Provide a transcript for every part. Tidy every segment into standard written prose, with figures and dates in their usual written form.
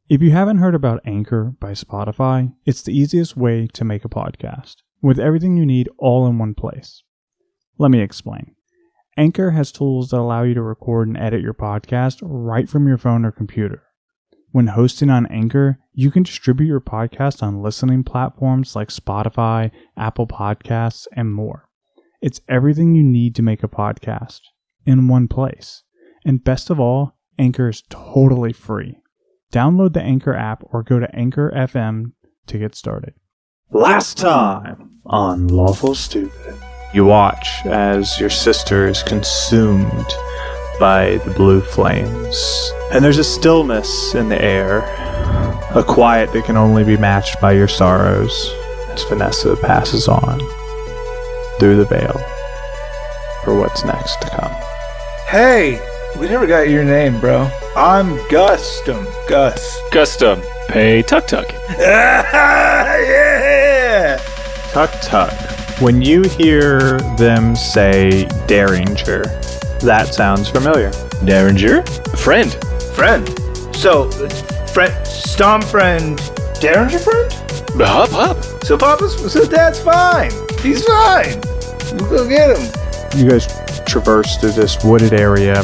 If you haven't heard about Anchor by Spotify, it's the easiest way to make a podcast, with everything you need all in one place. Let me explain. Anchor has tools that allow you to record and edit your podcast right from your phone or computer. When hosting on Anchor, you can distribute your podcast on listening platforms like Spotify, Apple Podcasts, and more. It's everything you need to make a podcast in one place. And best of all, Anchor is totally free. Download the Anchor app or go to Anchor FM to get started. Last time on Lawful Stupid, you watch as your sister is consumed by the blue flames. And there's a stillness in the air, a quiet that can only be matched by your sorrows as Vanessa passes on through the veil for what's next to come. Hey, we never got your name, bro. I'm Gyosbuom. Gustum. Pay Tuk Tuk. Yeah! Tuk Tuk. When you hear them say Derringer, that sounds familiar. Derringer? Friend. So, Stomp friend, Derringer friend? Hop. So Dad's fine. He's fine. We'll go get him. You guys traverse through this wooded area.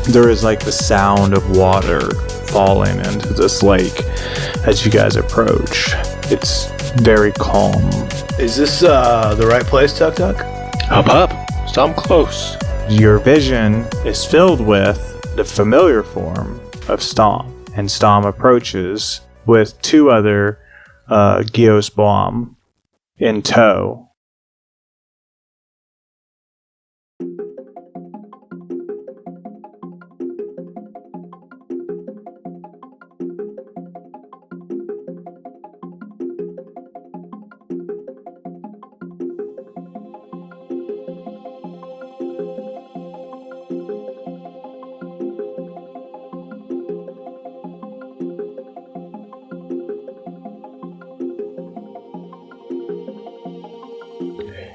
There is like the sound of water falling into this lake as you guys approach. It's very calm. Is this the right place, Tuk Tuk? Hop. Stomp close. Your vision is filled with the familiar form of Stomp, and Stomp approaches with two other Gyosbuom in tow.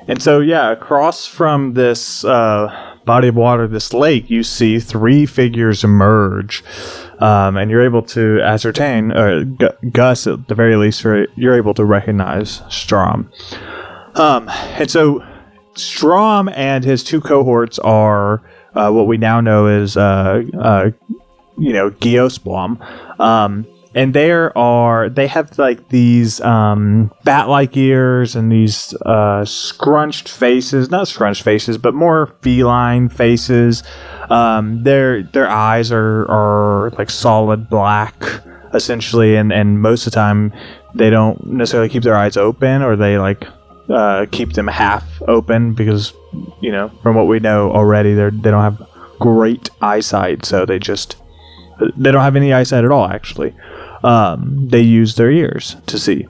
And so, across from this body of water, this lake, you see three figures emerge. And you're able to ascertain, Gus, at the very least, you're able to recognize Strom. And so, Strom and his two cohorts are what we now know as, Gyosbuom. And they have like these bat-like ears and these not scrunched faces, but more feline faces. Their eyes are like solid black, essentially, and most of the time they don't necessarily keep their eyes open, or they like keep them half open because, from what we know already, they don't have great eyesight, so they don't have any eyesight at all, actually. They use their ears to see.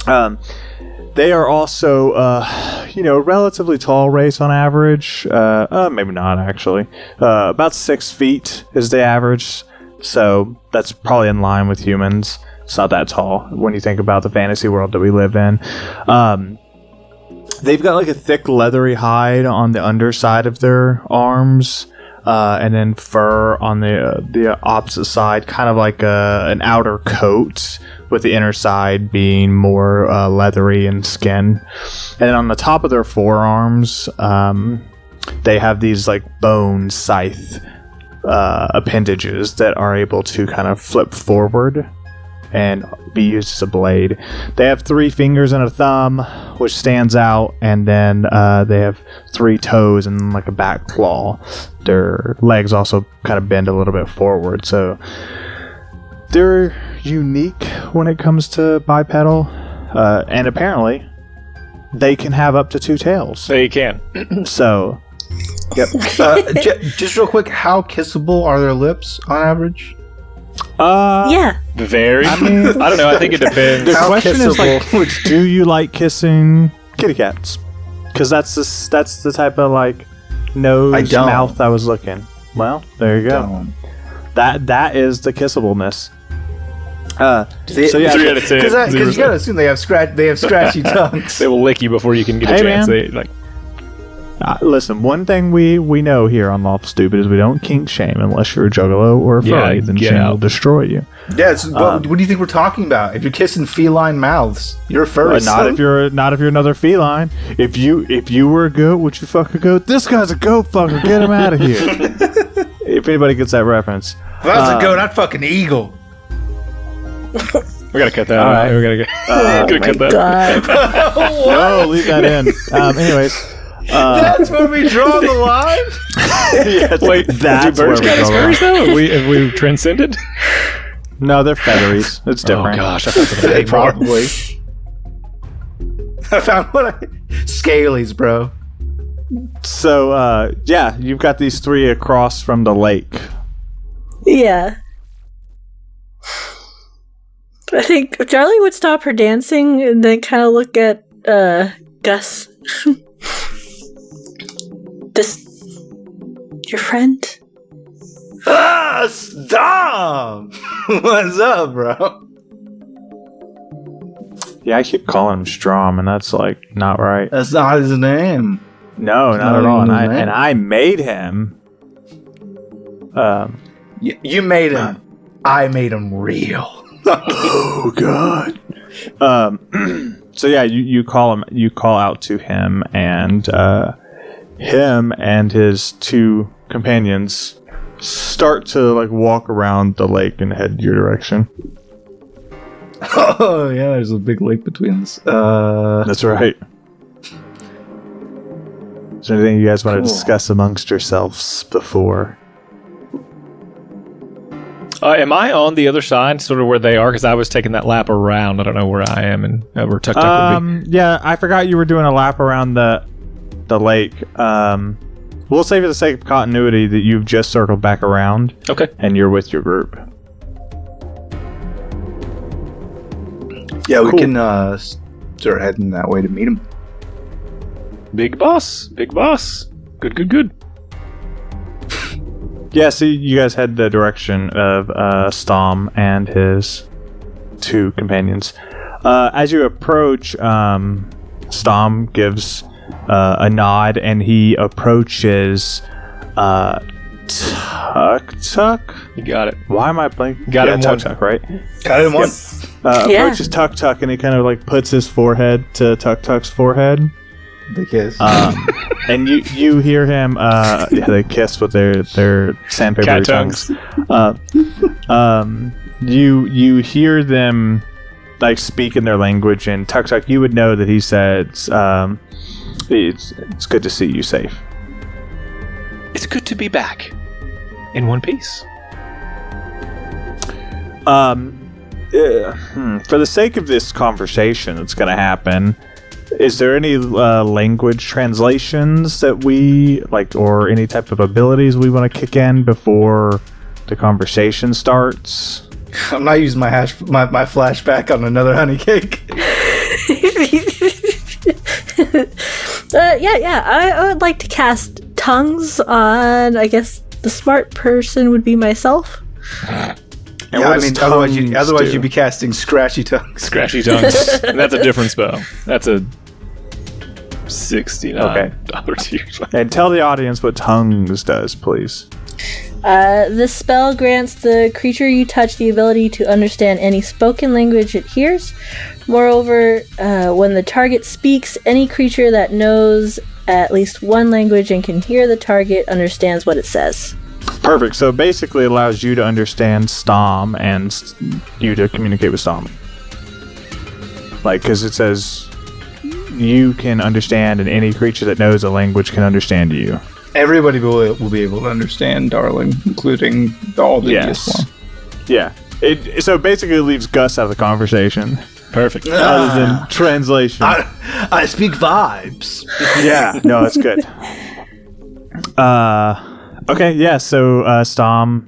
They are also, a relatively tall race on average. Maybe not, actually. About 6 feet is the average. So that's probably in line with humans. It's not that tall when you think about the fantasy world that we live in. They've got like a thick leathery hide on the underside of their arms. And then fur on the opposite side, kind of like an outer coat, with the inner side being more leathery and skin. And then on the top of their forearms, they have these like bone scythe appendages that are able to kind of flip forward and be used as a blade. They have 3 fingers and a thumb, which stands out, and then they have 3 toes and like a back claw. Their legs also kind of bend a little bit forward, so they're unique when it comes to bipedal, and apparently they can have up to 2 tails. They can. So, yep. Just real quick, how kissable are their lips on average? Very. I mean, I don't know. I think it depends. The question is like, do you like kissing kitty cats? Because that's the type of like nose mouth I was looking. Well, there you go. That is the kissableness. So yeah, 3 out of 10. Because you gotta assume they have scratchy tongues. They will lick you before you can get a chance. Man. Listen, one thing we know here on Lawful Stupid is we don't kink shame unless you're a juggalo or a furry, then shame will destroy you. Yeah, what do you think we're talking about? If you're kissing feline mouths, you're a furry. Not if you're another feline. If you were a goat, would you fuck a goat? This guy's a goat fucker. Get him out of here. If anybody gets that reference. If I was a goat, I'd fuck an eagle. We gotta cut that. All right. We gotta cut that. No, leave that in. Anyways. That's where we draw the line? Yes, wait, that's do birds where we count as go furries though? Have we transcended? No, they're featheries. It's different. Oh gosh, I thought they Probably. I found scalies, bro. So, yeah, you've got these three across from the lake. Yeah. I think Charlie would stop her dancing and then kind of look at Gus. This your friend? Stop! What's up, bro? Yeah, I keep calling him Strom, and that's like not right. That's not his name. No, not at all. And I made him. You made him. I made him real. Oh God. So yeah, you call out to him, and him and his two companions start to like walk around the lake and head your direction. Oh yeah, there's a big lake between us. That's right. Is there anything you guys want to discuss amongst yourselves before? Am I on the other side, sort of where they are? Because I was taking that lap around. I don't know where I am and where Tuk Tuk would be. Yeah, I forgot you were doing a lap around the lake. We'll say for the sake of continuity that you've just circled back around. Okay. And you're with your group. Yeah, we can start heading that way to meet him. Big boss. Good. Yeah, so you guys head the direction of Stom and his two companions. As you approach, Stom gives a nod, and he approaches Tuk Tuk. You got it. Why am I blanking? Got him Tuk one. Tuk, right? Got him one. Approaches Tuk Tuk, and he kind of like puts his forehead to Tuk Tuk's forehead. They kiss. And you hear him. They kiss with their sandpaper Cat tongues. You hear them like speak in their language, and Tuk Tuk, you would know that he said, "It's good to see you safe." It's good to be back in one piece. For the sake of this conversation that's going to happen, is there any language translations that we like, or any type of abilities we want to kick in before the conversation starts? I'm not using my flashback on another honey cake. Yeah. I would like to cast tongues on, I guess, the smart person would be myself. And yeah, I mean, otherwise you'd be casting scratchy tongues. Scratchy tongues. That's a different spell. That's a $69 tier. And tell the audience what tongues does, please. This spell grants the creature you touch the ability to understand any spoken language it hears. Moreover, when the target speaks, any creature that knows at least one language and can hear the target understands what it says. Perfect. So basically it allows you to understand Stom and you to communicate with Stom. Like, because it says you can understand, and any creature that knows a language can understand you. Everybody will be able to understand, darling, including all the Gyosbuom. Yeah. So basically it leaves Gus out of the conversation. Perfect. Other than translation. I speak vibes. Yeah. No, it's good. Okay, yeah, so Stom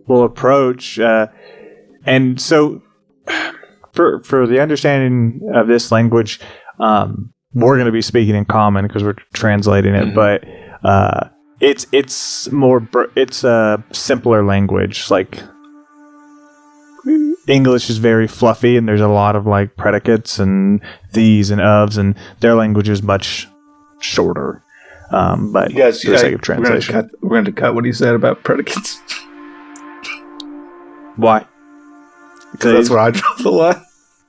will approach, and so for the understanding of this language, we're going to be speaking in common because we're translating it, but it's a simpler language. Like, English is very fluffy, and there's a lot of like predicates and these and ofs, and their language is much shorter. But You guys, for the sake of translation. we're going to cut what he said about predicates. Why? Because that's where I draw the line.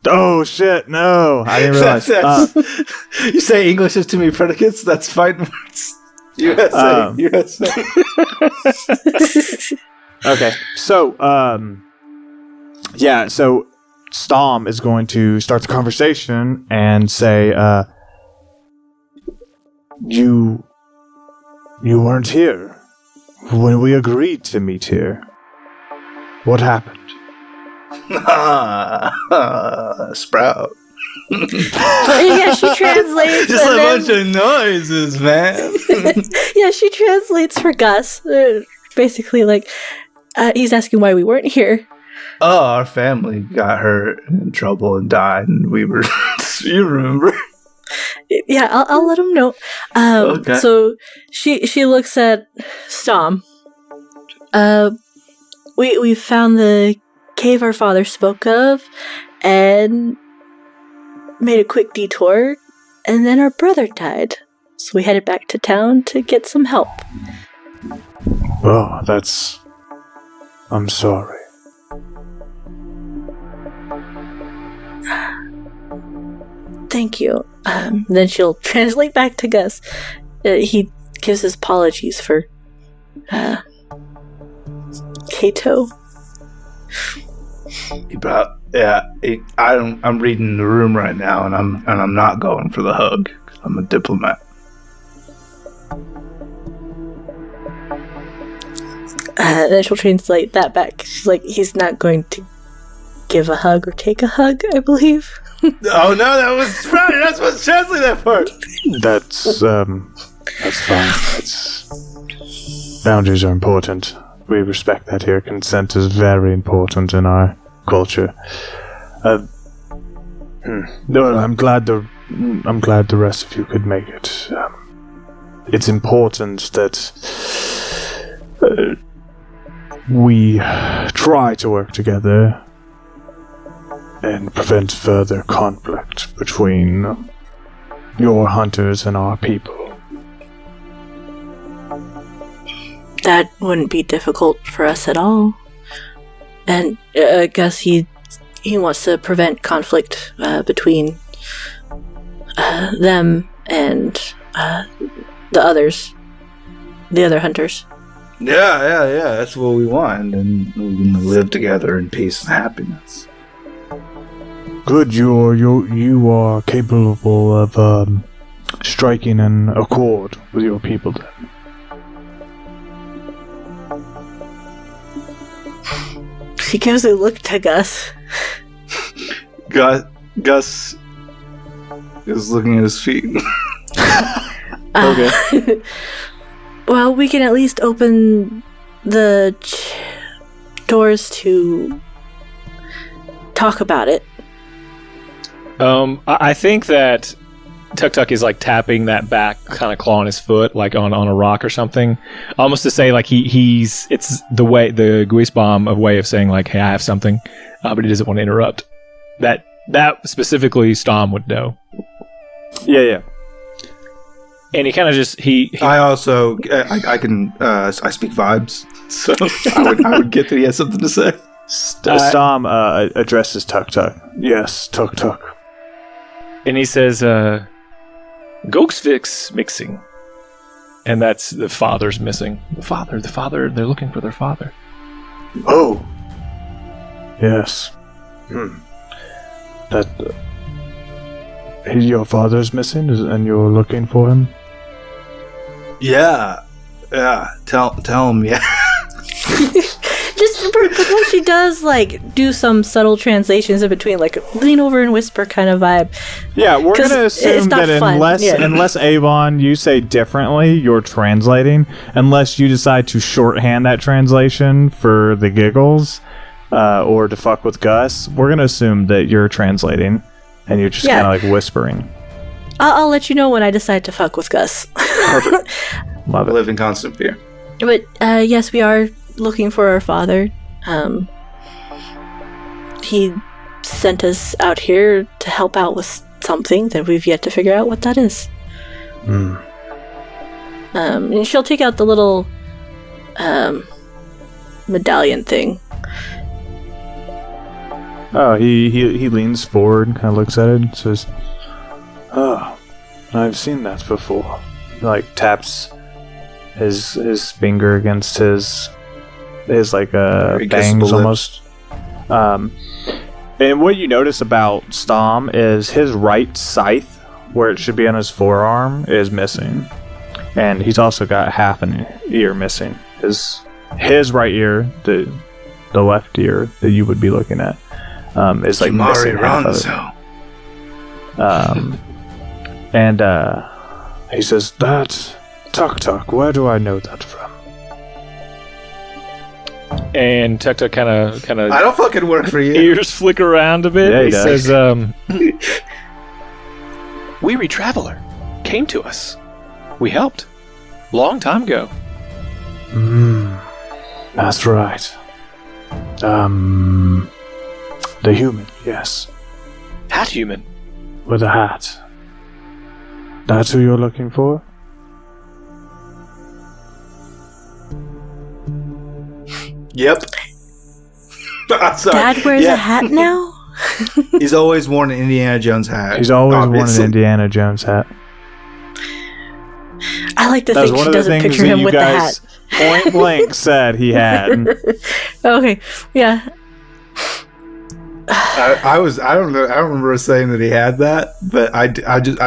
Oh shit! No, I didn't realize. You say English is too many predicates. That's fighting words. USA. Okay, so so Stom is going to start the conversation and say, "You weren't here when we agreed to meet here. What happened?" Sprout. Yeah, she translates. Just a bunch of noises, man. Yeah, she translates for Gus. Basically, like, he's asking why we weren't here. Oh, our family got hurt and in trouble and died, and we were. You remember? Yeah, I'll let him know. Okay. So she looks at Stom. We found the cave our father spoke of, and made a quick detour, and then our brother died. So we headed back to town to get some help. Oh, I'm sorry. Thank you. Then she'll translate back to Gus. He gives his apologies for Kato. I'm reading the room right now, and I'm not going for the hug. I'm a diplomat. Then she'll translate that back. She's like, he's not going to give a hug or take a hug, I believe. Oh no, that was right. You're not supposed to translate that part. That's fine. Boundaries are important. We respect that here. Consent is very important in our culture. No, I'm glad the rest of you could make it. It's important that we try to work together and prevent further conflict between your hunters and our people. That wouldn't be difficult for us at all. And I guess he wants to prevent conflict between them and the others, the other hunters. Yeah. That's what we want, and we can live together in peace and happiness. Good, you are capable of striking an accord with your people then. She gives a look to Gus. Gus is looking at his feet. Okay. Well, we can at least open the doors to talk about it. I think that Tuk Tuk is like tapping that back, kind of claw on his foot, like on a rock or something, almost to say like it's the Gyosbuom way of saying like, hey, I have something, but he doesn't want to interrupt. That specifically Stom would know. Yeah. And he kind of just I also I can I speak vibes, so I would get that he has something to say. Stom addresses Tuk Tuk. Yes, Tuk Tuk. And he says, Gyosbuom mixing. And that's the father's missing. The father, they're looking for their father. Oh. Yes. That... your father's missing, and you're looking for him? Yeah. Tell him, yeah. Just because she does like do some subtle translations in between, like lean over and whisper kind of vibe. Yeah, we're gonna assume that unless Avon, you say differently, you're translating. Unless you decide to shorthand that translation for the giggles, or to fuck with Gus, we're gonna assume that you're translating, and you're just kind of like whispering. I'll let you know when I decide to fuck with Gus. Perfect. Love it. Live in constant fear. But yes, we are looking for our father. He sent us out here to help out with something that we've yet to figure out what that is. And she'll take out the little medallion thing. Oh, he leans forward and kind of looks at it and says, "Oh, I've seen that before." Like taps his finger against his like bangs almost. And what you notice about Stom is his right scythe, where it should be on his forearm, is missing, and he's also got half an ear missing. His right ear, the left ear that you would be looking at, is like missing half of it. And he says, "That Tuk, where do I know that from?" And Tuk kind of I don't fucking work for you. ears flick around a bit. Yeah, He does. says, "Weary traveler came to us. We helped. Long time ago." That's right. The human, yes. Hat human. With a hat. That's who you're looking for? Yep. I'm sorry. Dad wears a hat now? He's always worn an Indiana Jones hat. He's always worn obviously. an Indiana Jones hat. I like to That was think one she of the doesn't things picture that him you with the hat. guys point blank said he had. Okay, yeah. I don't know. I don't remember saying that he had that, but I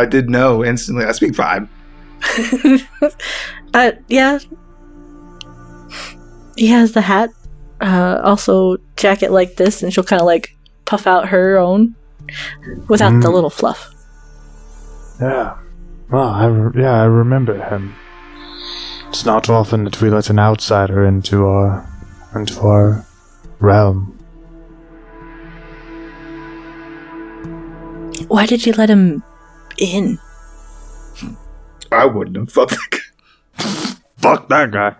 did know instantly. I speak vibe. Yeah. He has the hat. Also, jacket like this, and she'll kind of like puff out her own without the little fluff. Yeah. Well, I remember him. It's not often that we let an outsider into our realm. Why did you let him in? I wouldn't have. Fuck that guy. Fuck that guy.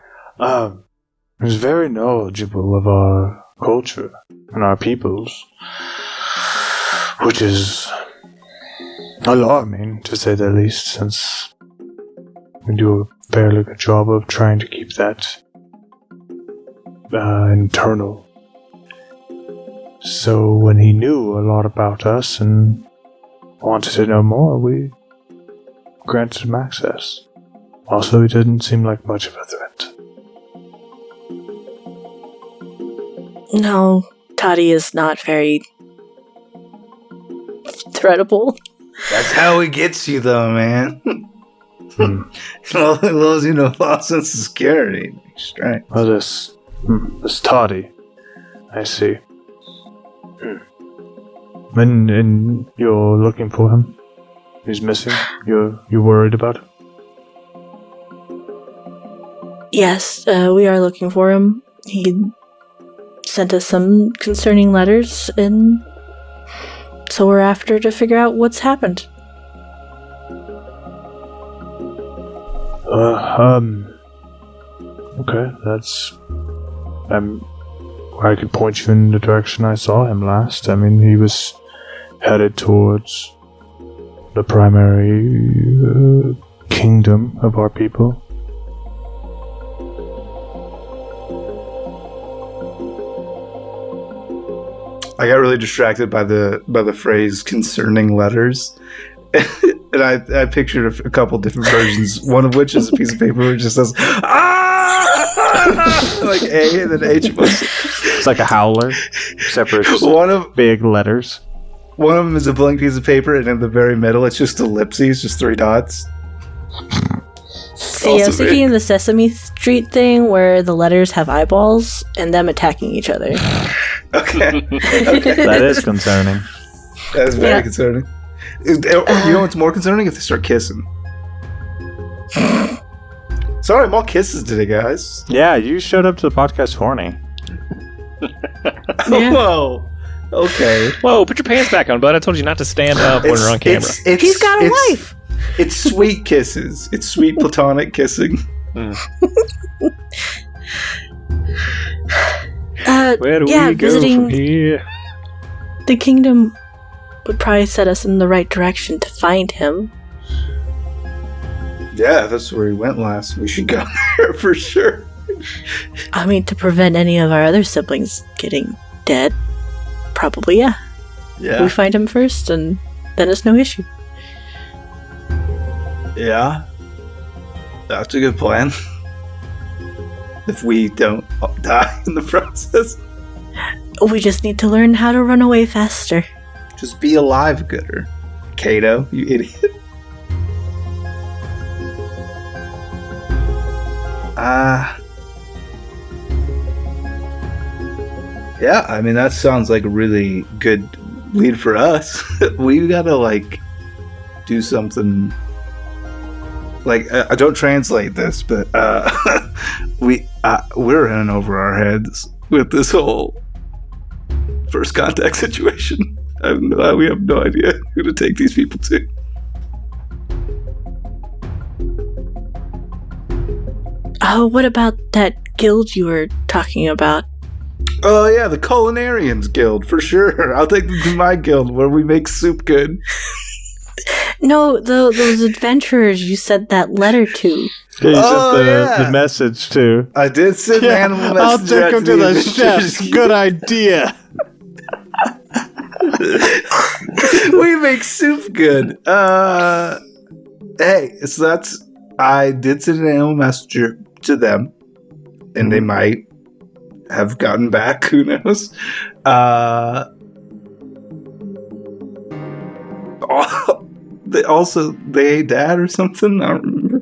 He's very knowledgeable of our culture and our peoples, which is alarming, to say the least, since we do a fairly good job of trying to keep that internal. So when he knew a lot about us and wanted to know more, we granted him access. Also, he didn't seem like much of a threat. No, Toddy is not very threatable. That's how he gets you, though, man. As long as you know false sense of security. Strength. Well, this Toddy, I see. And you're looking for him? He's missing? You're worried about him? Yes, we are looking for him. He sent us some concerning letters, and so we're after to figure out what's happened. Okay, that's... I could point you in the direction I saw him last. I mean, he was headed towards the primary kingdom of our people. I got really distracted by the phrase concerning letters. And I pictured a couple different versions, one of which is a piece of paper where it just says, "Ah!" like A and then H. It's like a howler, except for it's just big letters. One of them is a blank piece of paper, and in the very middle, it's just ellipses, just 3 dots. See, I was thinking of the Sesame Street thing where the letters have eyeballs and them attacking each other. Okay. That is concerning. That is very concerning. You know what's more concerning? If they start kissing. Sorry, I'm all kisses today, guys. Yeah, you showed up to the podcast horny. Yeah. Whoa. Okay. Whoa, put your pants back on, bud. I told you not to stand up when we're on camera. He's got a wife. It's sweet kisses. It's sweet platonic kissing. Where do we go visiting from here? the kingdom would probably set us in the right direction to find him. Yeah, that's where he went last. We should go there for sure. I mean, to prevent any of our other siblings getting dead, probably, yeah. Yeah. We find him first, and then it's no issue. Yeah. That's a good plan. If we don't die in the process. We just need to learn how to run away faster. Just be alive, Gooder. Kato, you idiot. Yeah, I mean, that sounds like a really good lead for us. We gotta, like, do something. Like, I don't translate this, but we're in over our heads with this whole first contact situation. We have no idea who to take these people to. Oh, what about that guild you were talking about? Oh yeah, the Culinarians Guild, for sure. I'll take them to my guild where we make soup good. No, those adventurers you sent that letter to. Yeah, you sent the message to. I did send an animal I'll message. take him to the chefs. Good idea. We make soup good. Hey, so I did send an animal messenger to them, and they might have gotten back. Who knows? They ate Dad or something. I don't remember.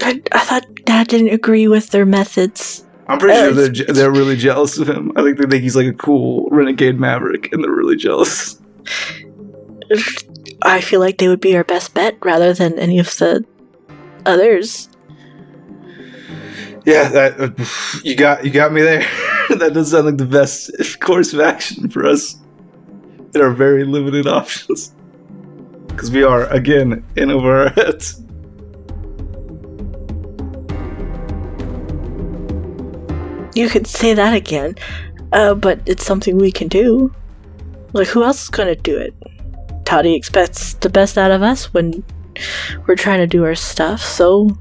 I thought Dad didn't agree with their methods. I'm pretty sure they're really jealous of him. I think they think he's like a cool renegade maverick, and they're really jealous. I feel like they would be our best bet rather than any of the others. Yeah, you got me there. That does sound like the best course of action for us in our very limited options. Because we are, again, in over our heads. You could say that again, but it's something we can do. Like, who else is going to do it? Toddy expects the best out of us when we're trying to do our stuff, so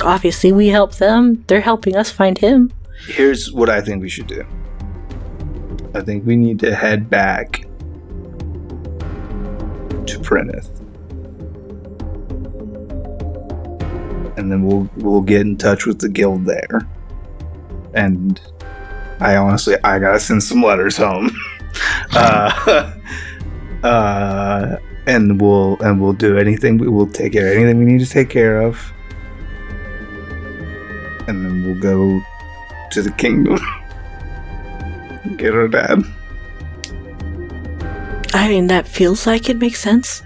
obviously we help them. They're helping us find him. Here's what I think we should do. I think we need to head back to Prinith. And then we'll get in touch with the guild there. And I gotta send some letters home. And we'll do anything. We'll take care of anything we need to take care of. And then we'll go to the kingdom. Get our dad. I mean, that feels like it makes sense.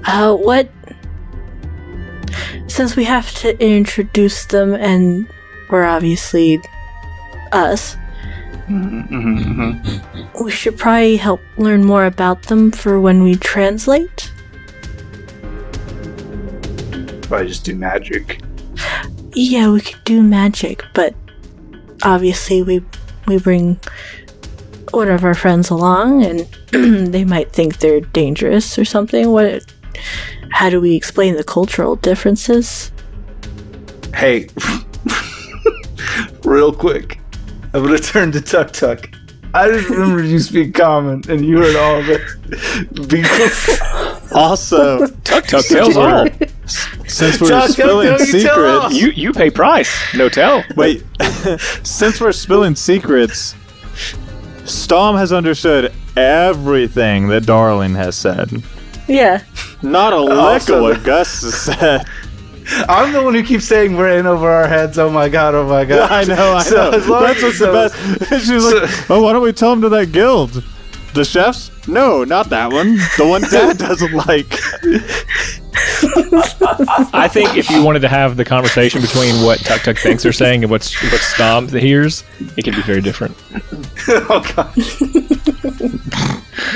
What? Since we have to introduce them, and we're obviously us, we should probably help learn more about them for when we translate. Probably just do magic. Yeah, we could do magic, but obviously we bring one of our friends along, and they might think they're dangerous or something. How do we explain the cultural differences? Hey, real quick, I'm gonna turn to Tuk Tuk. I just remembered you speak common, and you heard all of it. Also, Tuk Tuk tells all. Since we're Tuk Tuk, spilling don't you tell secrets, us. You pay price, no tell. wait. Since we're spilling secrets, Storm has understood everything that Darling has said. Yeah. Not a lick Also, of what Gus has said. I'm the one who keeps saying we're in over our heads. Oh my god, oh my god. I know. So as long That's as- what's the best. She's like, oh, why don't we tell him to that guild? The chefs? No, not that one. The one Dad doesn't like. I think if you wanted to have the conversation between what Tuk Tuk thinks they're saying and what Stomp hears, it can be very different. Oh god.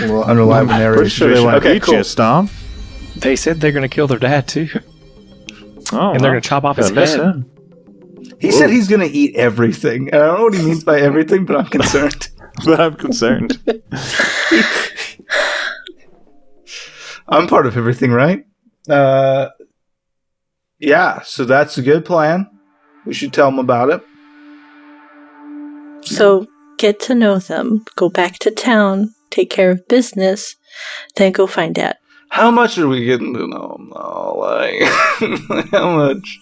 Well, unreliable narration. Pretty sure they want to Okay, eat cool. you, Stomp. They said they're going to kill their dad too, Oh, and they're going to chop off his head. He said he's gonna eat everything. And I don't know what he means by everything, but I'm concerned. but I'm concerned. I'm part of everything, right? Yeah, so that's a good plan. We should tell them about it. So get to know them, go back to town, take care of business, then go find Dad. How much are we getting to know them, though? Like, how much?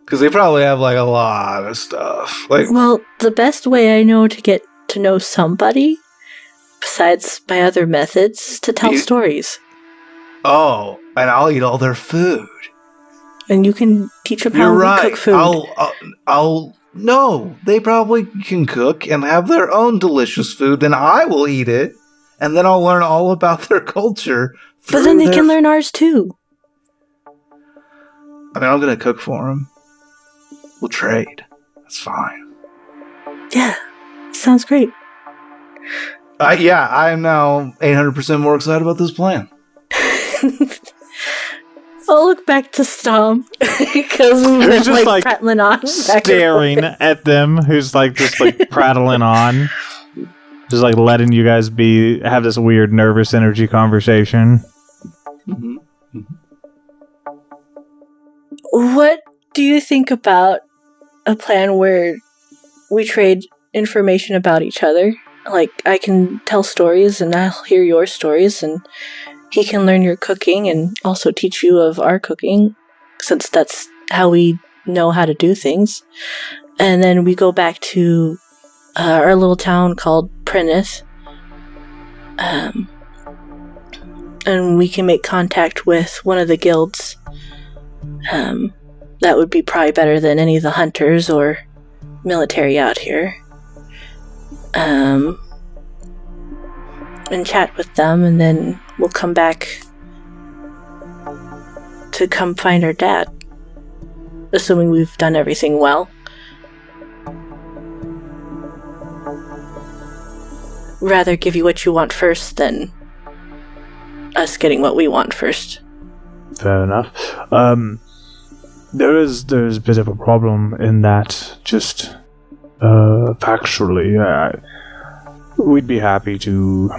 Because they probably have, like, a lot of stuff. Like, Well, the best way I know to get to know somebody, besides my other methods, is to tell stories. oh, and I'll eat all their food. And you can teach them You're how right. to cook food. No, they probably can cook and have their own delicious food, and I will eat it, and then I'll learn all about their culture. But then they can learn ours too. I mean, I'm going to cook for them. We'll trade. That's fine. Yeah, sounds great. Yeah, I am now 800% more excited about this plan. I'll look back to Stomp because we were Who's just, like, prattling on, Staring at them, who's like just like prattling on, just like letting you guys have this weird nervous energy conversation. Mm-hmm. What do you think about a plan where we trade information about each other? Like, I can tell stories and I'll hear your stories, and he can learn your cooking and also teach you of our cooking, since that's how we know how to do things. And then we go back to our little town called Prenith. And we can make contact with one of the guilds. That would be probably better than any of the hunters or military out here. And chat with them, and then we'll come back to come find our dad. Assuming we've done everything well. Rather give you what you want first than us getting what we want first. Fair enough. There's a bit of a problem in that, just factually. We'd be happy to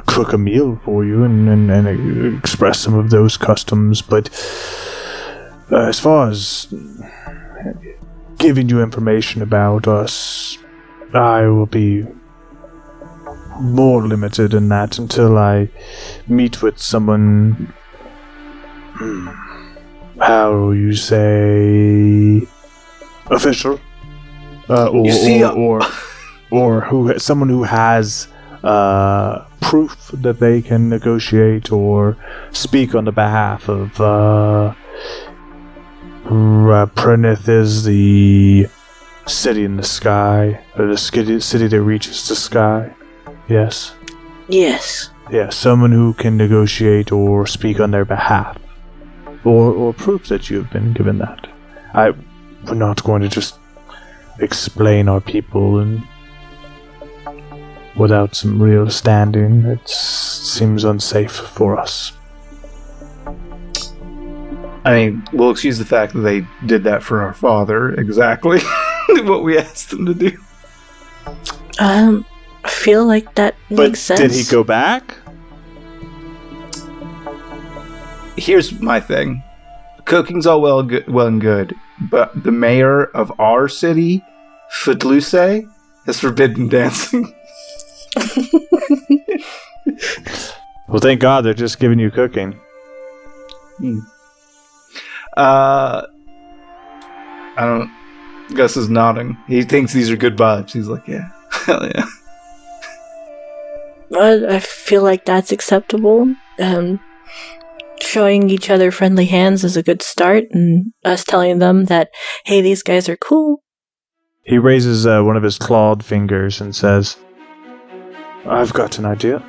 cook a meal for you and express some of those customs, but as far as giving you information about us, I will be more limited in that until I meet with someone, how you say, official, or someone who has proof that they can negotiate or speak on the behalf of Prenith is the city in the sky, or the city that reaches the sky. Yes? Yes. Yeah, someone who can negotiate or speak on their behalf. Or proof that you've been given that. We're not going to just explain our people and without some real standing. It seems unsafe for us. I mean, we'll excuse the fact that they did that for our father, exactly what we asked them to do. I feel like that makes sense. Did he go back? Here's my thing. Cooking's all well and good, but the mayor of our city, Footloose, has forbidden dancing. Well, thank God they're just giving you cooking. I don't. Gus is nodding. He thinks these are good vibes. He's like, yeah, hell yeah. I feel like that's acceptable. Showing each other friendly hands is a good start, and us telling them that, hey, these guys are cool. He raises one of his clawed fingers and says, I've got an idea.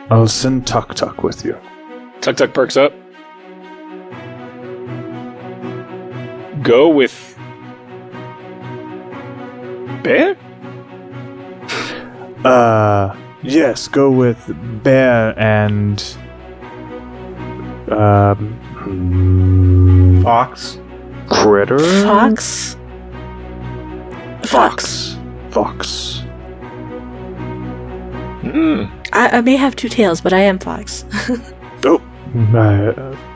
I'll send Tuk Tuk with you. Tuk Tuk perks up. Go with Bear? Yes, go with Bear and Fox? Critter? Fox. Fox. I may have two tails, but I am Fox. Oh,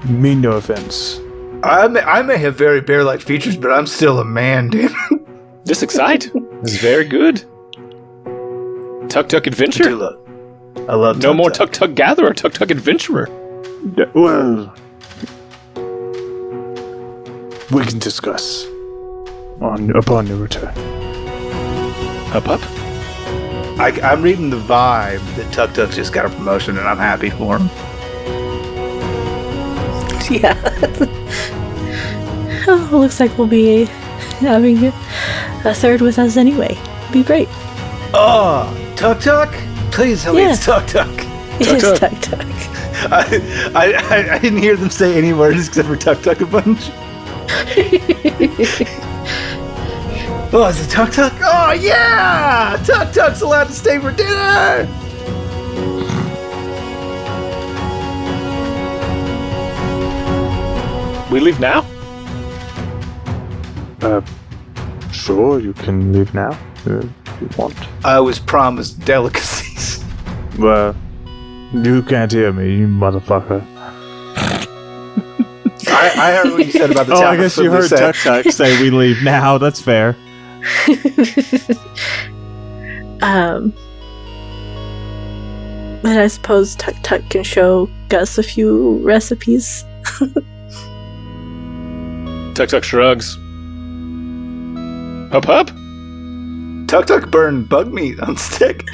mean no offense. I may have very bear-like features, but I'm still a man, dude. This excite is very good. Tuk-Tuk Adventure. I love No more Tuk-Tuk. Tuk-Tuk Gatherer, Tuk-Tuk Adventurer. Well, we can discuss upon your return. Up. I'm reading the vibe that Tuk-Tuk just got a promotion, and I'm happy for him. Yeah. Oh, looks like we'll be having a third with us anyway. Be great. Oh, Tuk-Tuk? Please tell me it's Tuk-Tuk. It is Tuk-Tuk. I didn't hear them say any words except for Tuk-Tuk a bunch. Oh, is it Tuk-Tuk? Oh, yeah! Tuk-Tuk's allowed to stay for dinner! We leave now? Sure, you can leave now if you want. I was promised delicacies. Well, you can't hear me, you motherfucker. I heard what you said about the town. I guess you heard Tuk-Tuk say we leave now. That's fair. But I suppose Tuk-Tuk can show Gus a few recipes. Tuk-Tuk shrugs. Up. Tuk-Tuk burned bug meat on stick.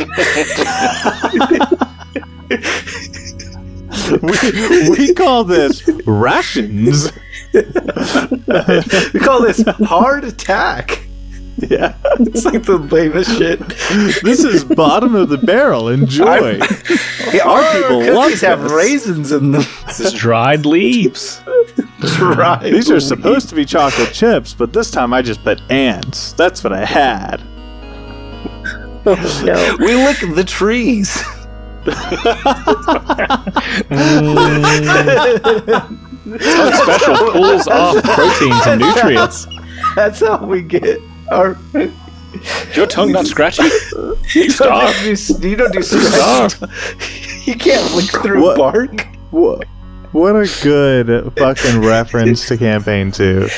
we call this rations. We call this hard attack. Yeah. It's like the lamest shit. This is bottom of the barrel. Enjoy. Hey, our people love cookies have this. raisins in them. This is dried leaves. Right. These are supposed to be chocolate chips, but this time I just put ants. That's what I had. Oh no. We lick the trees. Special pulls off proteins and nutrients. That's how we get our. Your tongue not scratchy? You Starve. don't do Starve. You can't lick through What? bark. What a good fucking reference to Campaign 2.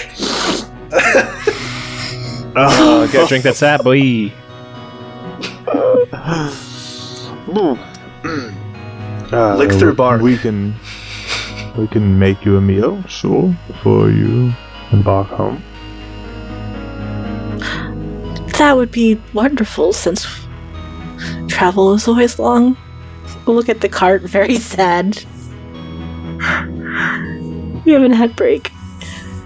Oh, gotta drink that sap, boy. Lick through bark. We can make you a meal, sure, before you embark home. That would be wonderful since travel is always long. We'll look at the cart, very sad. We haven't had break.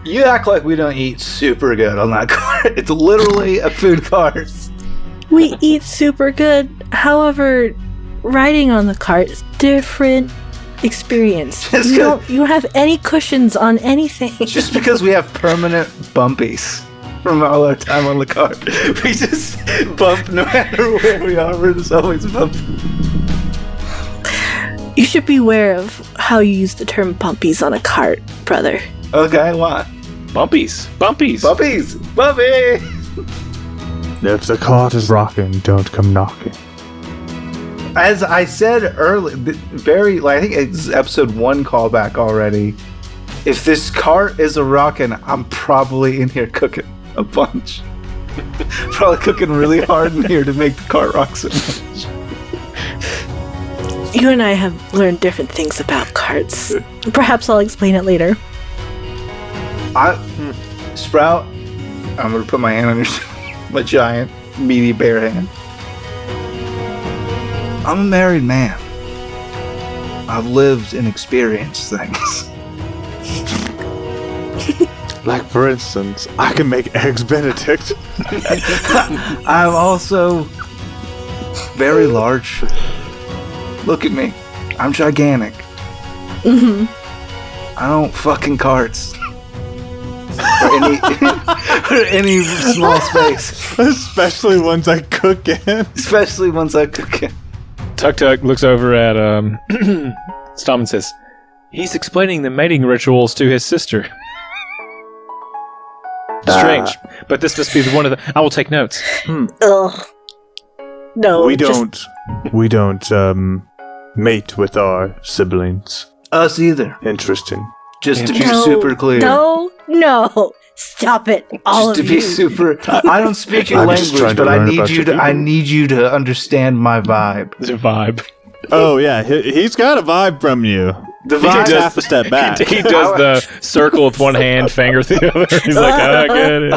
You act like we don't eat super good on that cart. It's literally a food cart. We eat super good. However, riding on the cart is different experience. Just You don't have any cushions on anything. Just because we have permanent bumpies from all our time on the cart. We just bump no matter where we are. We're just always bumping. You should beware of how you use the term bumpies on a cart, brother. Okay, why? Bumpies. Bumpies! Bumpy! If the cart is rocking, don't come knocking. As I said earlier, I think it's episode 1 callback already. If this cart is a rockin', I'm probably in here cooking a bunch. Probably cooking really hard in here to make the cart rock so much. You and I have learned different things about carts. Perhaps I'll explain it later. Sprout, I'm gonna put my hand on your my giant, meaty bear hand. I'm a married man. I've lived and experienced things. Like, for instance, I can make eggs Benedict. I'm also very large. Look at me. I'm gigantic. Mm-hmm. I don't fucking carts. or any small space. Especially ones I cook in. Especially once I cook it. Tuk-Tuk looks over at Stom and says, he's explaining the mating rituals to his sister. Strange, but this must be one of the... I will take notes. Ugh. No, We just don't We don't mate with our siblings. Us either. Interesting. Just to be super clear. No. Stop it. All Just of to you. be super. I don't speak your I'm just language, trying to but I learn need about you your to. I people. need you to understand my vibe. It's a vibe. Oh yeah, he's got a vibe from you. The He takes vibe. half a step back. He does the circle with one hand, finger with the other. He's like, I get it.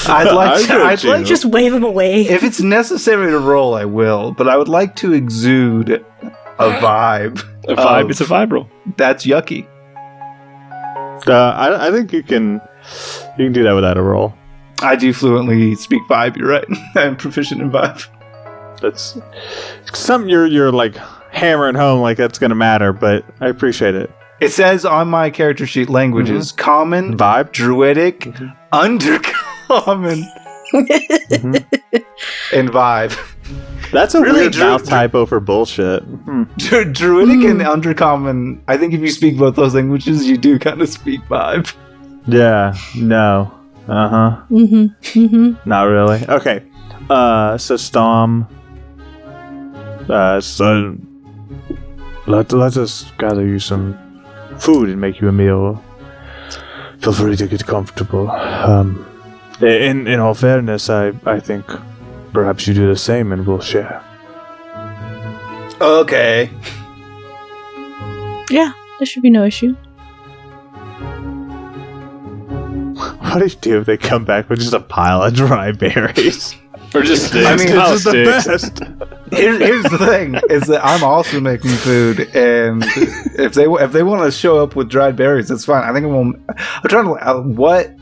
I'd like. I To, get I'd you. like. Just wave him away. If it's necessary to roll, I will. But I would like to exude a vibe. A vibe. of, It's a vibe roll. That's yucky. I think you can do that without a roll. I do fluently speak vibe. You're right. I'm proficient in vibe. That's something you're like hammering home like that's gonna matter, but I appreciate it. It says on my character sheet languages: common, Vibe. druidic, undercommon, and vibe. That's a Really, weird mouth typo for bullshit. Druidic and undercommon. I think if you speak both those languages, you do kind of speak vibe. Yeah. No. Uh-huh. Not really. Okay. So Storm. So let us gather you some food and make you a meal. Feel free to get comfortable. In all fairness, I think perhaps you do the same and we'll share. Okay. Yeah, there should be no issue. What do you do if they come back with just a pile of dry berries? Or just I mean, pile This of is the sticks. best. Here's the thing: is that I'm also making food, and if they want to show up with dried berries, that's fine. I think I'm trying to what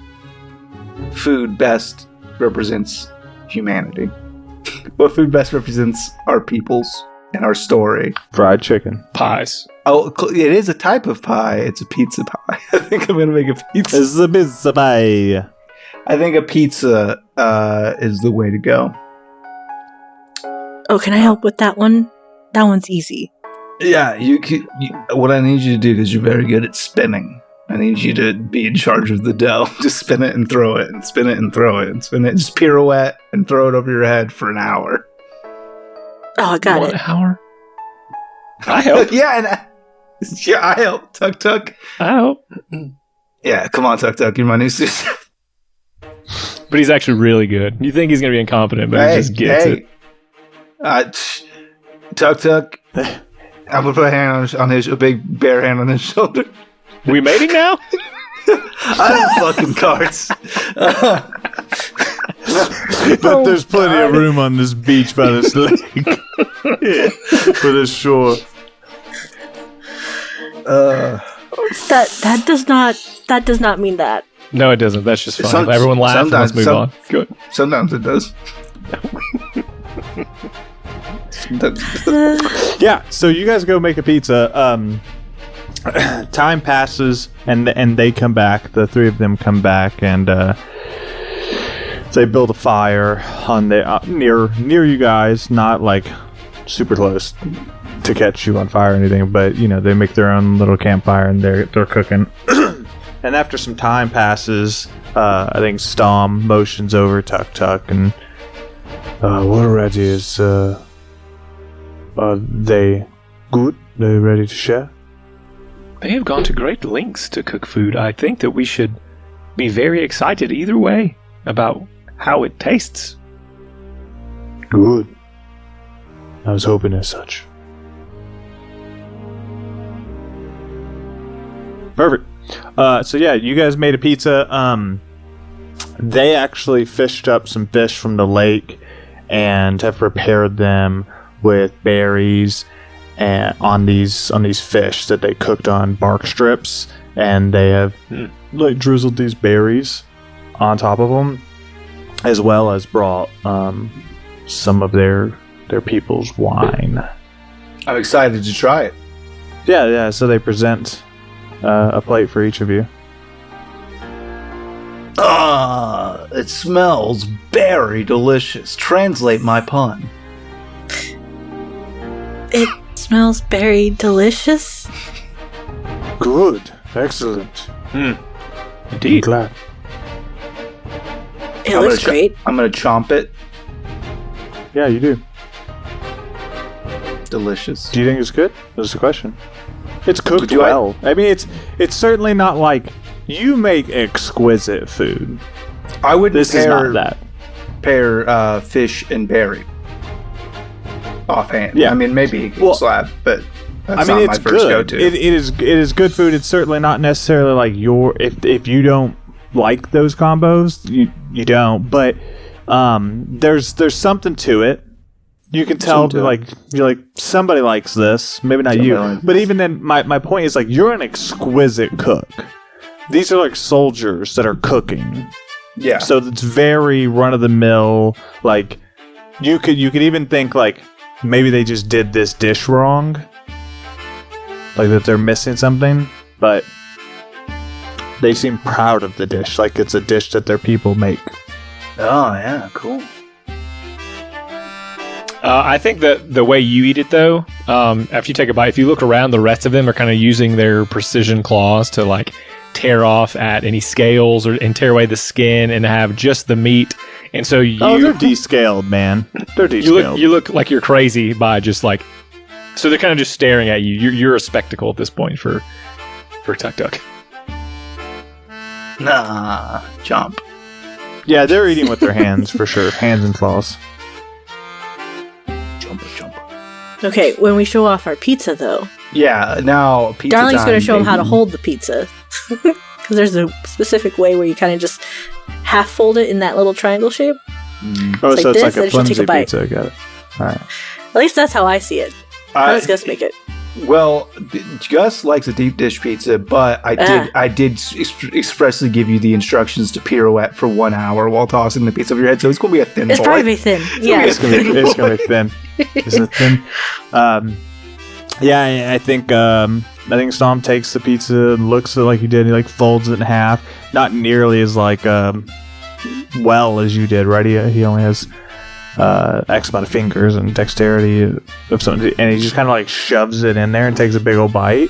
food best represents humanity. What food best represents our peoples and our story? Fried chicken. Pies. Oh, it is a type of pie. It's a pizza pie. I think I'm gonna make a pizza. It's a pizza pie. I think a pizza is the way to go. Oh, can I help with that one? That one's easy. Yeah, what I need you to do, because you're very good at spinning, I need you to be in charge of the dough. Just spin it and throw it, and spin it and throw it, and spin it. Just pirouette and throw it over your head for an hour. Oh, I got 1 it. hour. I help. Yeah, I help. Tuk Tuk. I help. Yeah, come on, Tuk Tuk. You're my new sister. But he's actually really good. You think he's going to be incompetent, but he just gets it. Tuk Tuk. I'm gonna put a hand on his, a big bare hand on his shoulder. We mating now? I have fucking cards. But there's plenty of room on this beach by this lake. Yeah, for this shore. That does not mean that. No, it doesn't. That's just fine. Some- Everyone laugh and let's move on. Good. Sometimes it does. Yeah, so you guys go make a pizza. Time passes, and they come back. The three of them come back, and they build a fire on the near you guys, not like super close to catch you on fire or anything, but you know they make their own little campfire and they're cooking. And after some time passes, I think Stom motions over Tuk Tuk and we're ready. Is are they good? They ready to share? They have gone to great lengths to cook food. I think that we should be very excited either way about how it tastes. Good. I was hoping as such. Perfect. So yeah, you guys made a pizza. They actually fished up some fish from the lake and have prepared them with berries and on these fish that they cooked on bark strips, and they have like drizzled these berries on top of them, as well as brought some of their people's wine. I'm excited to try it. Yeah. So they present a plate for each of you. It smells very delicious. Translate my pun. It smells very delicious. Good. Excellent. Indeed. Glad. It looks great. I'm gonna chomp it. Yeah, you do. delicious. Do you think it's good? That's the question. It's cooked Do I- well. I mean, it's certainly not like you make exquisite food. I would This is not that. pair fish and berry offhand. Yeah. I mean, maybe Well, slab, but that's I mean, not it's my first good. go-to. It is good food. It's certainly not necessarily like if you don't like those combos, you don't. But there's something to it. You can tell Something to like you're like somebody likes this. Maybe not you, Somebody likes but even then, my point is like you're an exquisite cook. These are like soldiers that are cooking. Yeah. So it's very run of the mill. Like you could even think like maybe they just did this dish wrong. Like that they're missing something, but they seem proud of the dish. Like it's a dish that their people make. Oh yeah, cool. I think that the way you eat it, though, after you take a bite, if you look around, the rest of them are kind of using their precision claws to like tear off at any scales and tear away the skin and have just the meat. And so they're descaled, man. They're descaled. you look like you're crazy by just like. So they're kind of just staring at you. You're a spectacle at this point for Tuk Tuk. Nah, chomp. Yeah, they're eating with their hands for sure. Hands and claws. Okay, when we show off our pizza, though, Yeah, now pizza Darling's time, going to show him how to baby. hold the pizza. Because there's a specific way where you kind of just half fold it in that little triangle shape. Oh, It's so like it's this, like then a you should take flimsy a bite. pizza. Got it. All right. At least that's how I see it. How does Gus make it? Well, Gus likes a deep dish pizza, but I did expressly give you the instructions to pirouette for 1 hour while tossing the pizza over your head, so it's going to be a thin It's boy. probably very thin. Yeah. It's gonna be thin. Is it thin? Yeah, I think Stom takes the pizza, looks at it like you did, he like folds it in half. Not nearly as like well as you did, right? He only has X amount of fingers and dexterity of something, and he just kind of like shoves it in there and takes a big old bite.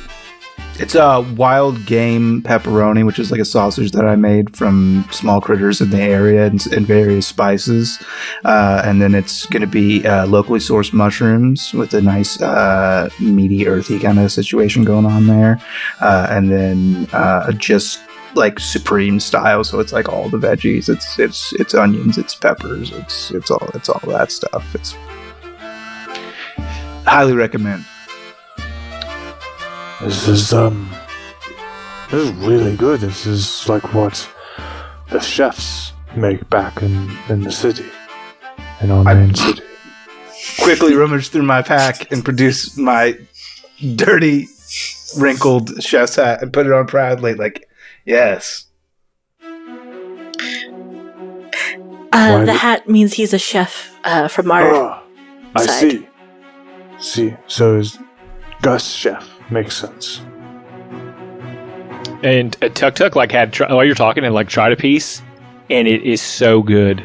It's a wild game pepperoni, which is like a sausage that I made from small critters in the area and various spices. And then it's going to be locally sourced mushrooms with a nice meaty, earthy kind of situation going on there. And then just like supreme style, so it's like all the veggies. It's onions, it's peppers, it's all that stuff. It's highly recommend. This is really good. This is like what the chefs make back in the city, in our main city. Quickly rummage through my pack and produce my dirty, wrinkled chef's hat and put it on proudly. Like, yes. The hat means he's a chef from our I side. see. So is Gus chef? Makes sense. And Tuk Tuk like had while you're talking and like tried a piece, and it is so good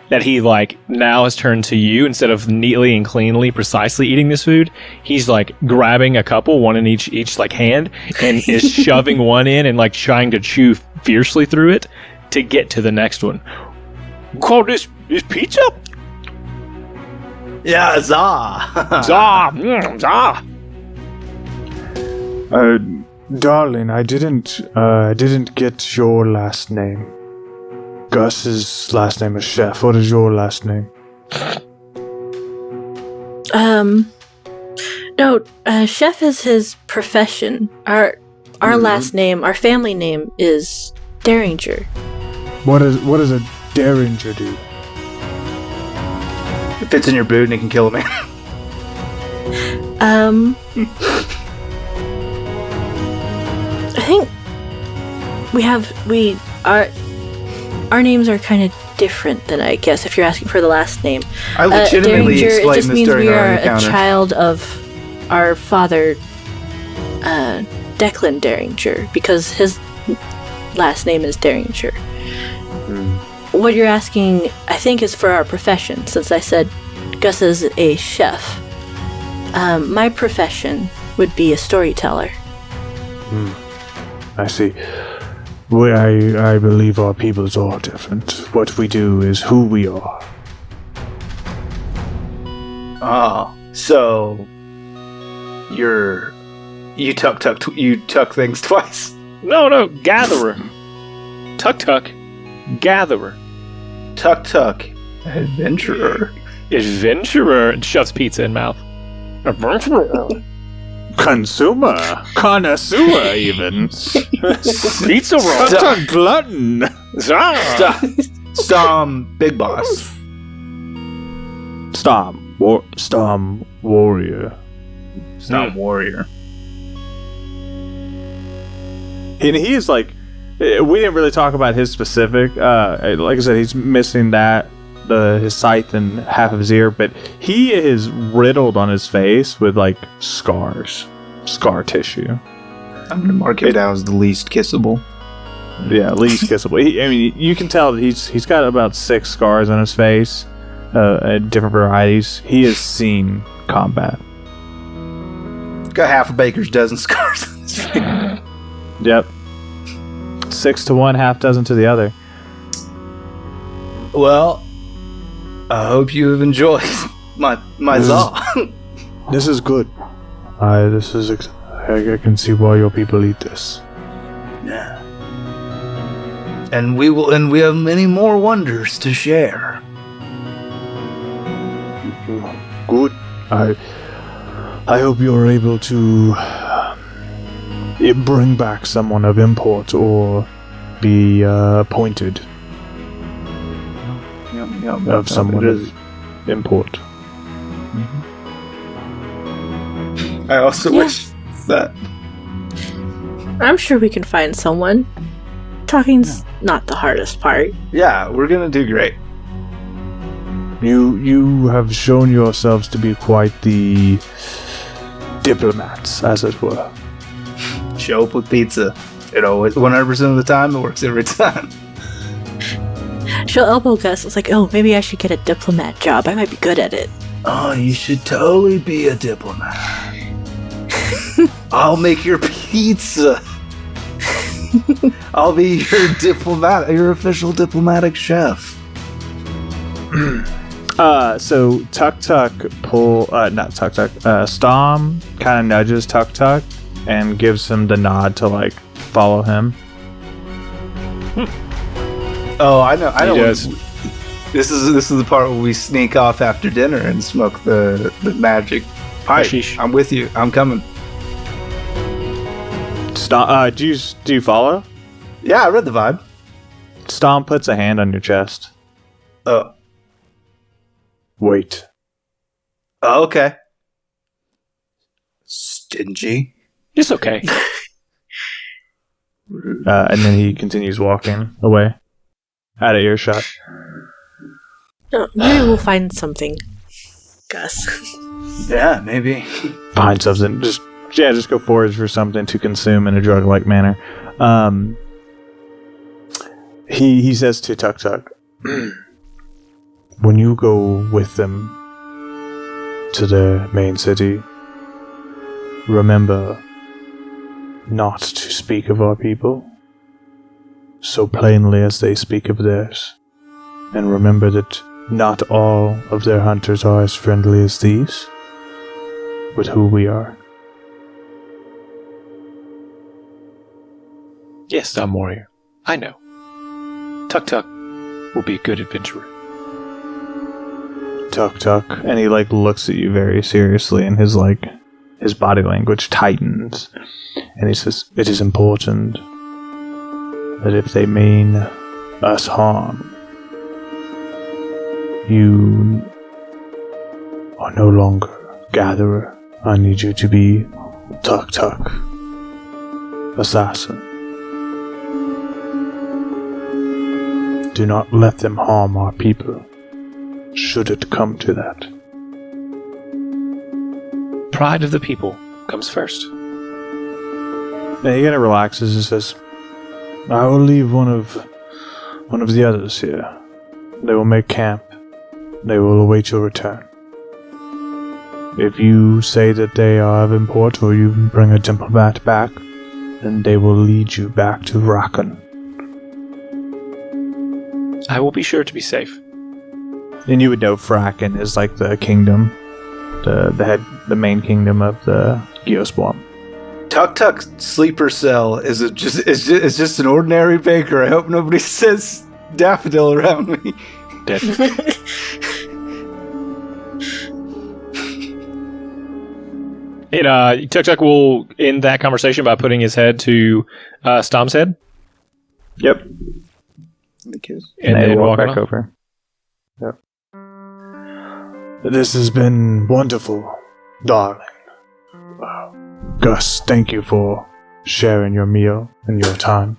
that he like now has turned to you instead of neatly and cleanly, precisely eating this food. He's like grabbing a couple, one in each like hand, and is shoving one in and like trying to chew fiercely through it to get to the next one. Call this pizza? Yeah, za. Zah! Darling, I didn't get your last name. Gus's last name is Chef. What is your last name? No, chef is his profession. Our last name, our family name is Derringer. What does a derringer do? It fits in your boot and it can kill a man. I think our names are kind of different than I guess if you're asking for the last name. I legitimately Derringer, it explained just this means during we our are encounter. a child of our father, Declan Derringer, because his last name is Derringer. What you're asking, I think, is for our profession, since I said Gus is a chef. My profession would be a storyteller. I see. I believe our peoples are different. What we do is who we are. Oh, so you tuck things twice. No, gatherer. Tuk, gatherer. Tuk, adventurer. Adventurer. And shoves pizza in mouth. Adventurer. Consumer. Connoisseur, even. Pizza roll. Tuk glutton. Stom, big boss. Stom warrior. Stom warrior. And he is like, we didn't really talk about his specific. Like I said, he's missing his scythe and half of his ear, but he is riddled on his face with like scar tissue. I'm gonna mark it down as the least kissable. Yeah, least kissable. You can tell that he's got about 6 scars on his face, different varieties. He has seen combat. Got half a baker's dozen scars on his face. Yep. 6 to one, half dozen to the other. Well, I hope you have enjoyed my zaw. This is good. I can see why your people eat this. Yeah. And we have many more wonders to share. Good. I hope you're able to bring back someone of import or be appointed of someone of import. I also wish that. I'm sure we can find someone. Talking's not the hardest part. Yeah, we're gonna do great. You have shown yourselves to be quite the diplomats, as it were. Show up with pizza. It always 100% of the time. It works every time. She'll elbow Gus. It's like, oh, maybe I should get a diplomat job. I might be good at it. Oh, you should totally be a diplomat. I'll make your pizza. I'll be your official diplomatic chef. So Stom kind of nudges Tuk and gives him the nod to like follow him. Oh, I know. He does. This is the part where we sneak off after dinner and smoke the magic pipe. Hashish. I'm with you. I'm coming. Stom, do you follow? Yeah, I read the vibe. Stom puts a hand on your chest. Oh. Wait. Oh, okay. Stingy. It's okay. And then he continues walking away, out of earshot. Oh, maybe we'll find something, Gus. Yeah, maybe. Find something. Just go forage for something to consume in a drug-like manner. He says to Tuk, when you go with them to the main city, remember not to speak of our people so plainly as they speak of theirs. And remember that not all of their hunters are as friendly as these, with who we are. Yes, I'm warrior. I know. Tuk will be a good adventurer. Tuk, and he looks at you very seriously, and his body language tightens, and he says, "It is important that if they mean us harm, you are no longer gatherer. I need you to be Tuk, assassin. Do not let them harm our people, should it come to that." Pride of the people comes first. And he kind of relaxes and says, "I will leave one of the others here. They will make camp. They will await your return. If you say that they are of import or you bring a diplomat back, then they will lead you back to Rakan." I will be sure to be safe. And you would know Fracken is like the kingdom, the main kingdom of the Gyosbuom. Tuk Tuk's sleeper cell is just an ordinary baker. I hope nobody says daffodil around me. Tuk Tuk will end that conversation by putting his head to Stom's head. Yep. And then walk back over. Yep. This has been wonderful, darling. Gus, thank you for sharing your meal and your time.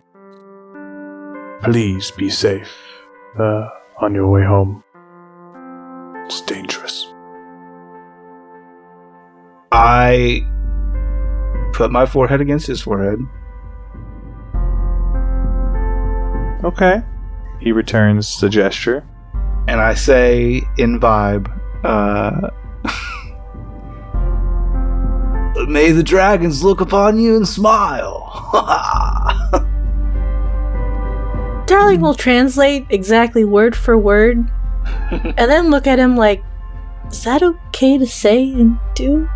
Please be safe on your way home. It's dangerous. I put my forehead against his forehead. Okay. He returns the gesture. And I say in vibe, may the dragons look upon you and smile. Darling will translate exactly word for word, and then look at him like, is that okay to say and do?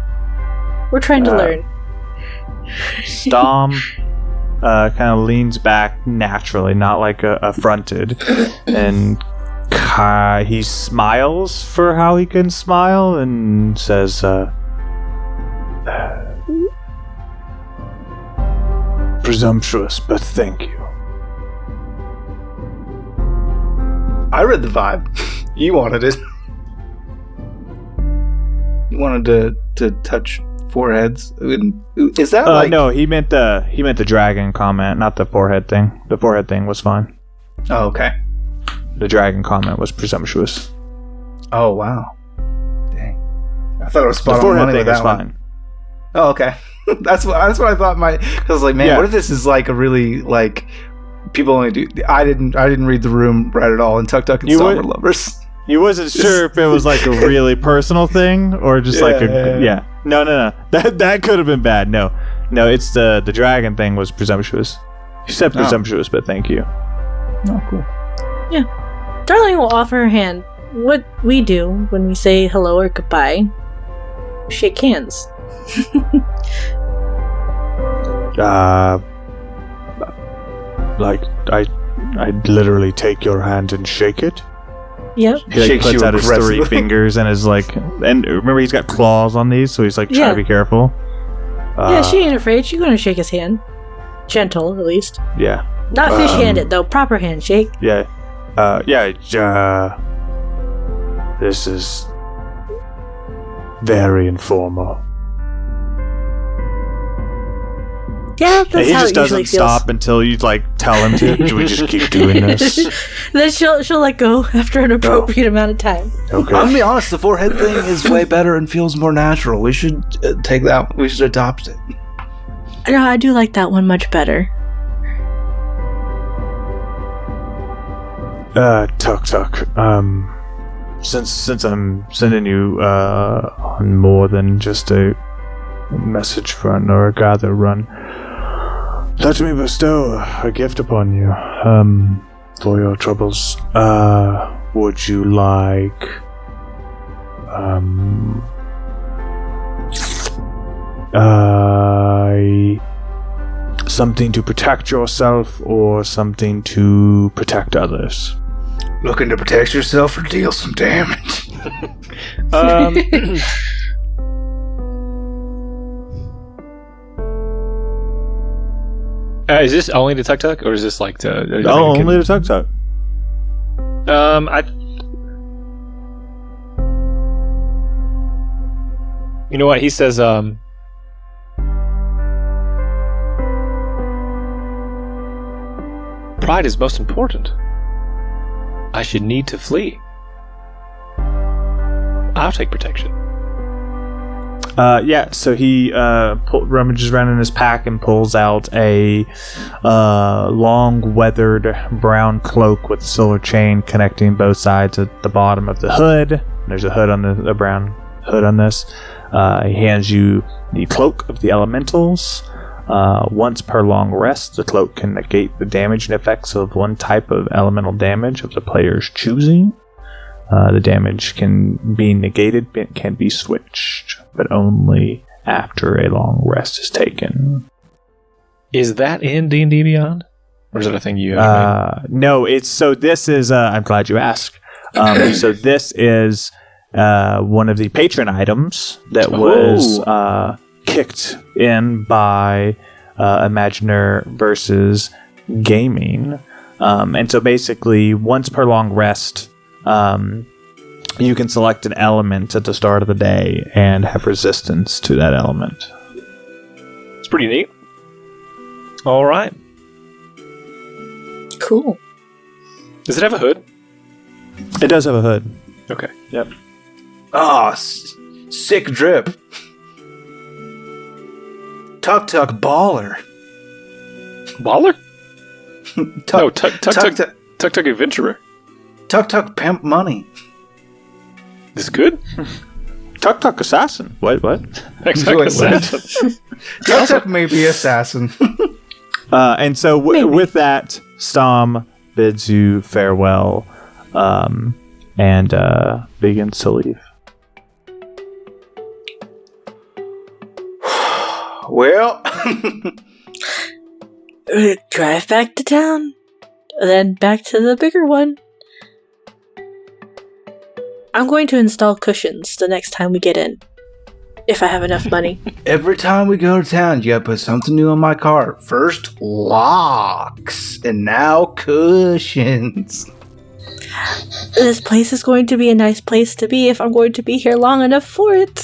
We're trying to learn. Stom kind of leans back naturally, not like affronted, and he smiles for how he can smile and says, presumptuous, but thank you. I read the vibe. You wanted it. You wanted to touch foreheads. Is that like? No, he meant the dragon comment, not the forehead thing. The forehead thing was fine. Oh, okay. The dragon comment was presumptuous. Oh, wow. Dang. I thought it was spot the on forehead money thing with is that one. fine. Oh, okay. That's what I thought. Because I was like, man, what if this is like a really like people only do? I didn't read the room right at all. And Tuk Tuk and Stom were lovers. You wasn't sure if it was like a really personal thing or just No. That could have been bad. No. It's the dragon thing was presumptuous. You said presumptuous, but thank you. Oh, cool. Yeah. Darling will offer her hand. What we do when we say hello or goodbye, shake hands. Like I literally take your hand and shake it. Yep. He like, puts out his 3 fingers and is like, and remember he's got claws on these, so he's like trying to be careful. Yeah, she ain't afraid. She's gonna shake his hand, gentle at least. Yeah. Not fish-handed though. Proper handshake. Yeah. This is very informal. Yeah, that's he how just it usually doesn't feels. stop until you like tell him to. Do we just keep doing this? Then she'll let go after an appropriate amount of time. Okay. I'm gonna be honest. The forehead thing is way better and feels more natural. We should take that. We should adopt it. No, I do like that one much better. Tuk Tuk. Since I'm sending you on more than just a message run or a gather run, let me bestow a gift upon you for your troubles. Would you like something to protect yourself or something to protect others? Looking to protect yourself or deal some damage? Is this only the Tuk Tuk, or is this like the? Only the Tuk Tuk. You know what he says? Pride is most important. I should need to flee. I'll take protection. So he rummages around in his pack and pulls out a long, weathered brown cloak with a silver chain connecting both sides at the bottom of the hood. There's a hood on the brown hood on this. He hands you the Cloak of the Elementals. Once per long rest, the cloak can negate the damage and effects of one type of elemental damage of the player's choosing. The damage can be negated, but can be switched, but only after a long rest is taken. Is that in D&D Beyond? Or is that a thing you have No, this is, I'm glad you asked. So this is one of the patron items that was kicked in by Imaginer versus Gaming. And so basically, once per long rest, you can select an element at the start of the day and have resistance to that element. It's pretty neat. All right. Cool. Does it have a hood? It does have a hood. Okay. Yep. Ah, sick drip. Tuk Tuk baller. Baller? Tuk Tuk Adventurer. Tuk Tuk pimp money. This is good? Tuk Tuk Assassin. What? Tuk Tuk Assassin. Tuk Tuk may be assassin. And so with that, Stom bids you farewell and begins to leave. Well, Drive back to town, then back to the bigger one. I'm going to install cushions the next time we get in, if I have enough money. every time we go to town, you gotta put something new on my car. First, locks, and now cushions. This place is going to be a nice place to be if I'm going to be here long enough for it.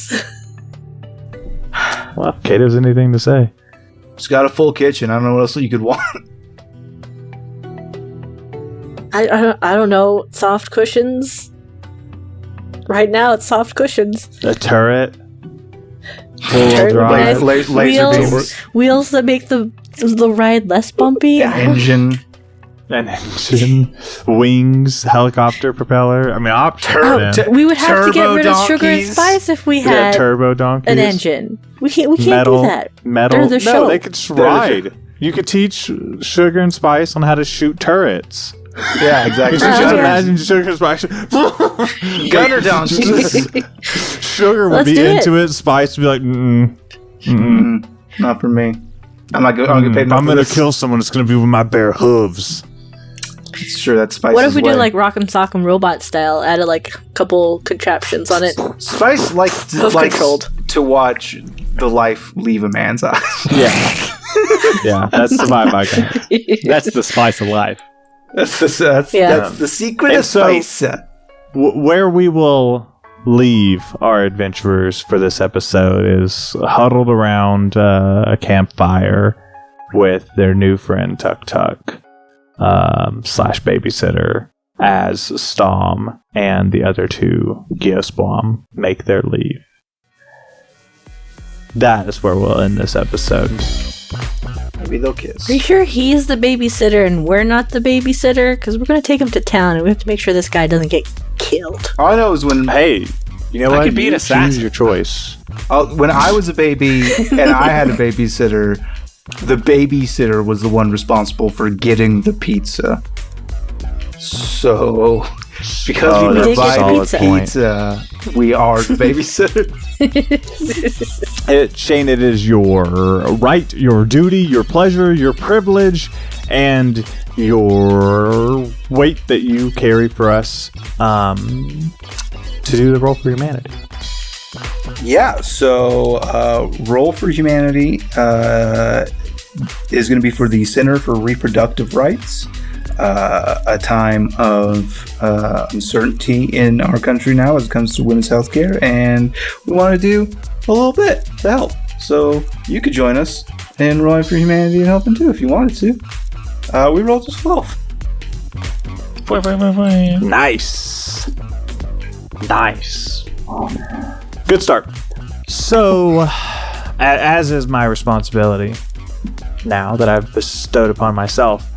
Well, Kate has anything to say. It's got a full kitchen. I don't know what else you could want. I don't know. Soft cushions. Right now, it's soft cushions. A turret. Turret drive. with Laser beams. wheels that make the ride less bumpy. Engine. An engine, wings, helicopter propeller. I mean, options. We would have to get Turbo rid of sugar and donkeys. spice if we Yeah, had turbo donkeys. an engine. We can't metal, do that. Metal. They're the show. they could just ride. You could teach Sugar and Spice on how to shoot turrets. Yeah, exactly. You just yeah. imagine Sugar and Spice. Gunner donkeys. Sugar would Let's be do it. into it. Spice would be like, Not for me. I'm not good. I don't get paid if enough I'm for gonna this. kill someone, it's gonna be with my bare hooves. Sure, that's Spice's What if we way. did like Rock'em Sock'em Robot style? Added like a couple contraptions on it. Spice likes Self-controlled. to watch the life leave a man's eyes. Yeah, yeah, that's the vibe I got. That's the spice of life. That's Yeah. the secret And of so- Spice. Where we will leave our adventurers for this episode is huddled around a campfire with their new friend Tuk Tuk / babysitter as Stom and the other two Gyosbuom make their leave. That is where we'll end this episode. Maybe they'll kiss. Are you sure he's the babysitter and we're not the babysitter? Because we're going to take him to town and we have to make sure this guy doesn't get killed. All I know is when Hey, you know I what? could be an You assassin. choose your choice. when I was a baby and I had a babysitter, the babysitter was the one responsible for getting the pizza. So, because Oh, we that's a provide solid pizza, we are the babysitter. Shane, it is your right, your duty, your pleasure, your privilege, and your weight that you carry for us to do the Roll for Humanity. Yeah, so Roll for Humanity is going to be for the Center for Reproductive Rights, a time of uncertainty in our country now as it comes to women's health care, and we want to do a little bit to help. So you could join us in Rolling for Humanity and helping too if you wanted to. We rolled a 12. Nice. Nice. Good start. So, as is my responsibility, now that I've bestowed upon myself,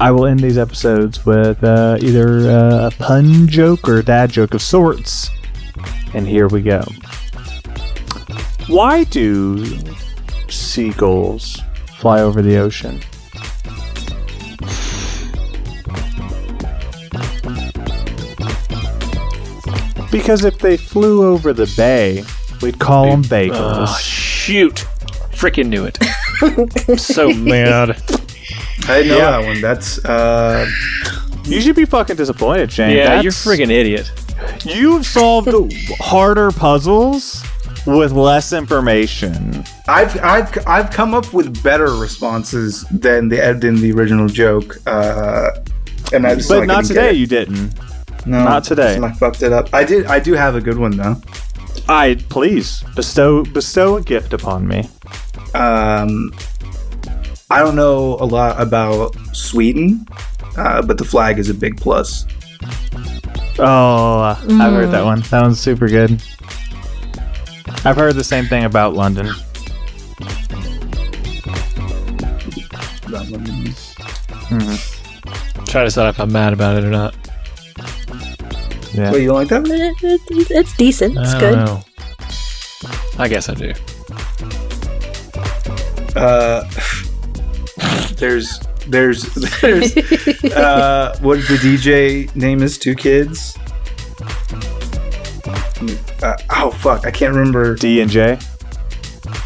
I will end these episodes with either a pun joke or a dad joke of sorts. And here we go. Why do seagulls fly over the ocean? Because if they flew over the bay, We'd call them bagels. Oh, shoot. Freaking knew it. I'm so mad. I didn't know that one. That's You should be fucking disappointed, Shane. Yeah, you're a friggin' idiot. You've solved harder puzzles with less information. I've come up with better responses than the original joke. And I just But not today, you didn't. No, not today. I fucked it up. I do have a good one though. Please bestow a gift upon me. I don't know a lot about Sweden, but the flag is a big plus. Oh, I've heard that one. That one's super good. I've heard the same thing about London. Try to decide if I'm mad about it or not. Yeah. Wait, you don't like that? It's decent. It's I good. don't know. I guess I do. There's what the DJ name is? Two kids. Oh fuck, I can't remember. D and J.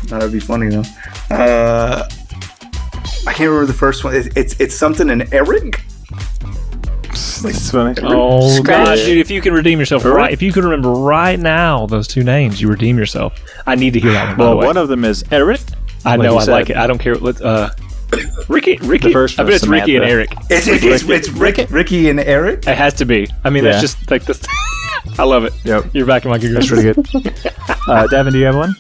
That'd be funny though. I can't remember the first one. It's something in Eric. It's funny. Oh Scratch. god, dude! If you can redeem yourself if you can remember right now those two names, you redeem yourself. I need to hear that one. By Well, the way. one of them is Eric. I like know you I said. like it. I don't care. Ricky. The first I one bet is it's Ricky and Samantha. Eric. It's Ricky and Eric. It has to be. I mean, Yeah. that's just like this. I love it. Yep. You're back in my good. That's pretty good. Devin, do you have one?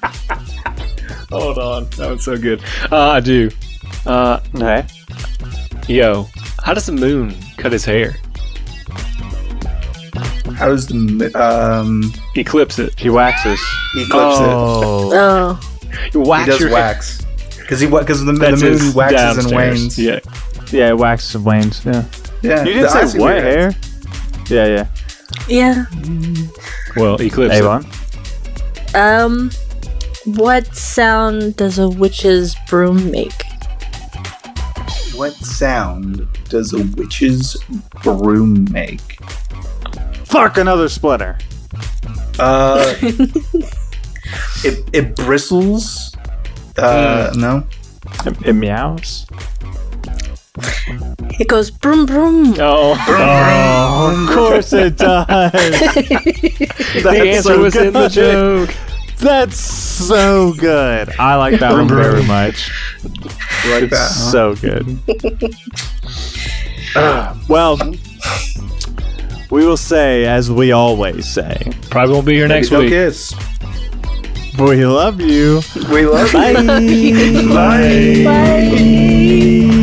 Hold on, that was so good. I do. Okay. Yo, how does the moon cut his hair? How does the He clips it. He waxes. he clips it? Oh. You He wax does your wax because the That's moon his waxes and downstairs. wanes. Yeah. Yeah, it waxes and wanes. Yeah. Yeah, You didn't I say see what where you're at. hair? Yeah. Yeah. Well, he clips it. Avon. What sound does a witch's broom make? What sound does a witch's broom make? Fuck, another splinter. It bristles. No. It meows. It goes broom broom. Oh, Of course it does. the answer was in the joke. That's so good. I like that one very much. Like It's that. Huh? so good. Well, we will say, as we always say, Probably won't be here next Go week. kiss. we love you. We love Bye. you. Bye. Bye.